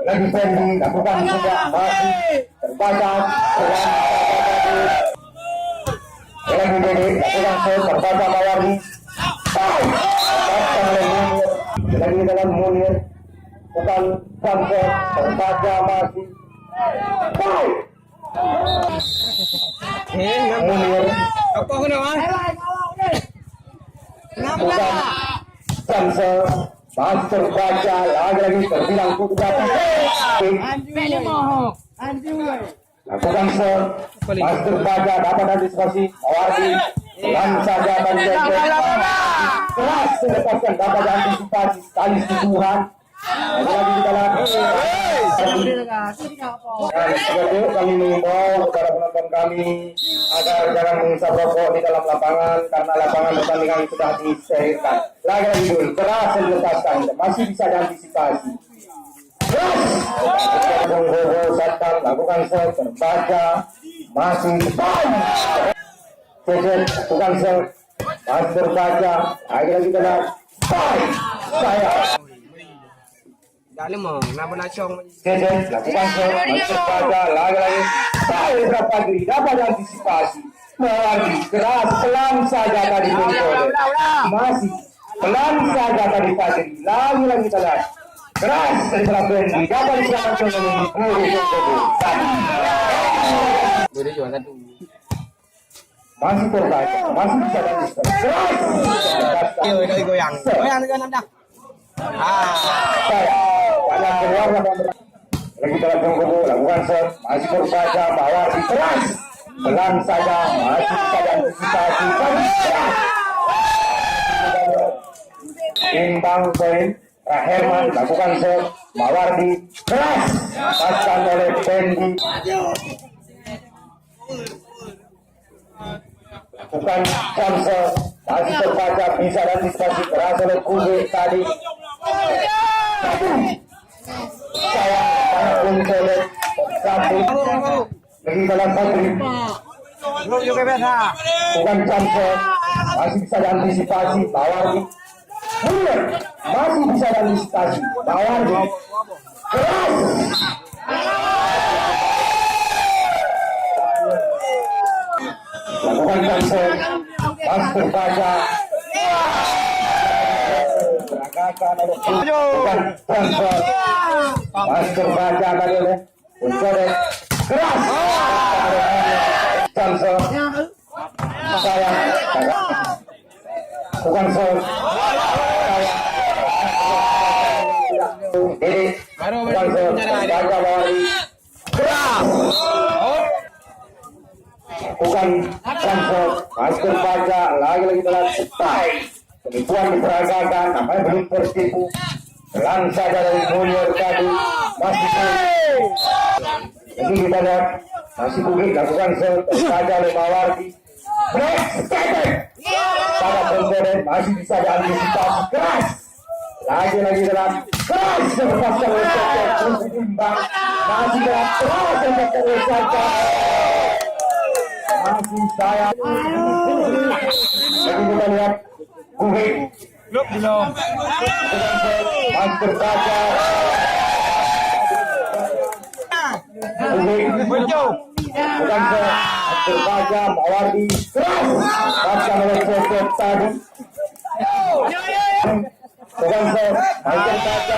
lagi Fendi lakukan sudah masih terbaca lagi Dede lakukan terbaca Mawardi lagi dalam Munir bukan sampai terbaca masih Munir Apa kenapa? bukan sampai masih terbaca lagi terbilang kuda lakukan ser masih terbaca dapat antisipasi Mawardi pelan saja banjir keras melepaskan dapat antisipasi sekali sentuhan lagi di dalam seperti kami mengimbau kepada penonton kami agar jangan menghisap rokok di dalam lapangan karena lapangan pertandingan sudah disterilkan. Lagi dulu keras melepaskan masih bisa diantisipasi. Keras Bonggogo Satpam lakukan set terbaca masih depan Cecer bukan set masih terbaca lagi dalam saya Dalam mau, kenapa nacong? Cecer lakukan set masih terbaca lagi saya berapa diri dapat antisipasi Mawardi keras pelan saja tadi Bonggogo masih pelan saja tadi Fadri lagi telat keras setelah Fendi dapat diselamatkan oleh Bonggogo Boleh jual satu. masih terbaca masih bisa diantisipasi keras Goyang. Goyang dah. saya jangan keluar lagi dalam Bonggogo lakukan set masih terbaca Mawardi keras pelan saja masih bisa diantisipasi keras imbang poin Herman lakukan set Mawardi keras paskan oleh Fendi lakukan cancel masih terbaca bisa diantisipasi keras oleh Kube tadi saya sangat mencolok satu lagi dalam Fadri bukan cancel masih bisa diantisipasi Mawardi Munir masih bisa diantisipasi Mawardi keras lakukan cancel masih terbaca berangkatkan oleh bukan cancel masih terbaca tadi oleh Uncoret keras cancel saya bukan sol Dede bukan sol terbaca Mawardi keras bukan cancel masih terbaca lagi telah setai penipuan diperagakan namanya belum tertipu pelan saja dari Munir tadi masih jadi kita lihat masih publik lakukan set terbaca oleh Mawardi break step pada Bonggogo masih bisa diantisipasi keras lagi dalam keras terpaksa oleh Cecer terus diimbang masih dalam keras untuk teruskan masih saya jadi kita lihat publik masih terbaca bukan terbaca Mawardi keras paskan oleh Cecer tadi bukan masih terbaca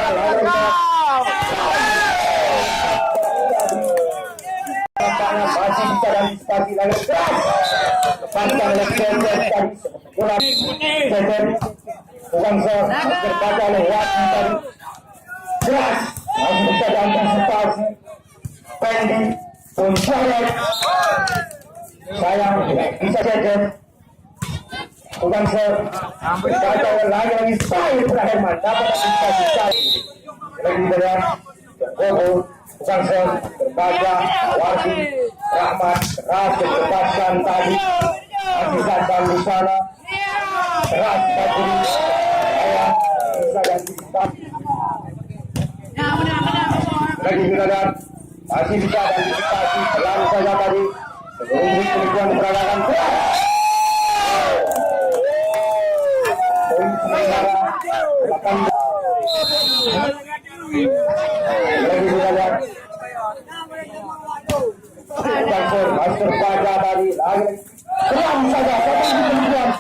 masih bisa diantisipasi lagi keras paskan oleh Cecer tadi bola Cecer bukan terbaca oleh Wati tadi keras masih bisa diantisipasi Fendi Uncoret sayang bisa Cecer bukan terbaca lagi saya terakhir dapat antisipasi lagi dalam Bonggogo bukan terbaca Mawardi Rahmat keras terlepaskan tadi masih sadar di sana keras tadi saya bisa diantisipasi lagi kita lihat masih bisa diantisipasi pelan saja tadi sebelum penipuan diperagakan keras poin sementara 8 lagi kita Master Fajar tadi lagi seram saja kemudian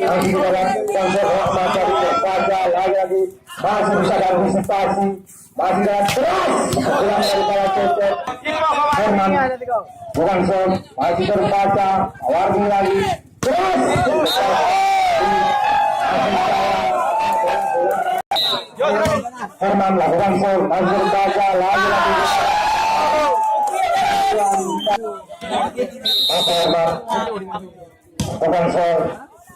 lagi dalam Master Fajar lagi masih bisa dalam presentasi masih dalam keras pulang dari para cecep Herman bukan son masih terbaca warning lagi keras Herman lakukan son masih terbaca lagi Herman bukan son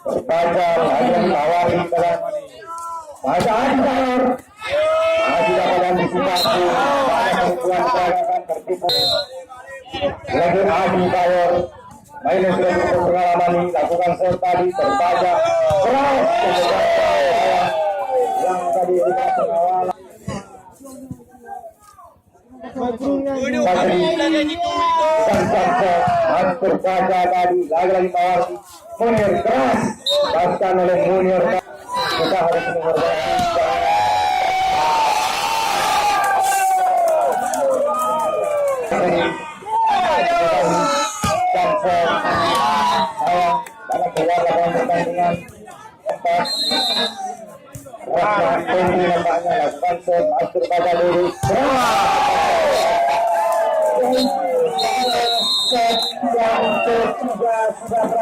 terbaca lagi awali dalam masa antar masih dapat antisipasi kebutuhan pergerakan tertipu lagi Adi Power mainnya sudah cukup pengalaman ini lakukan shot tadi terbaca keras yang tadi tidak pengawalan dan terbaca tadi lagi Power Munir keras paskan oleh Munir kita harus mengorbankan dalam keluar lawan pertandingan Rahmat Tinggi nampaknya lakukan shot Master pada diri yang sudah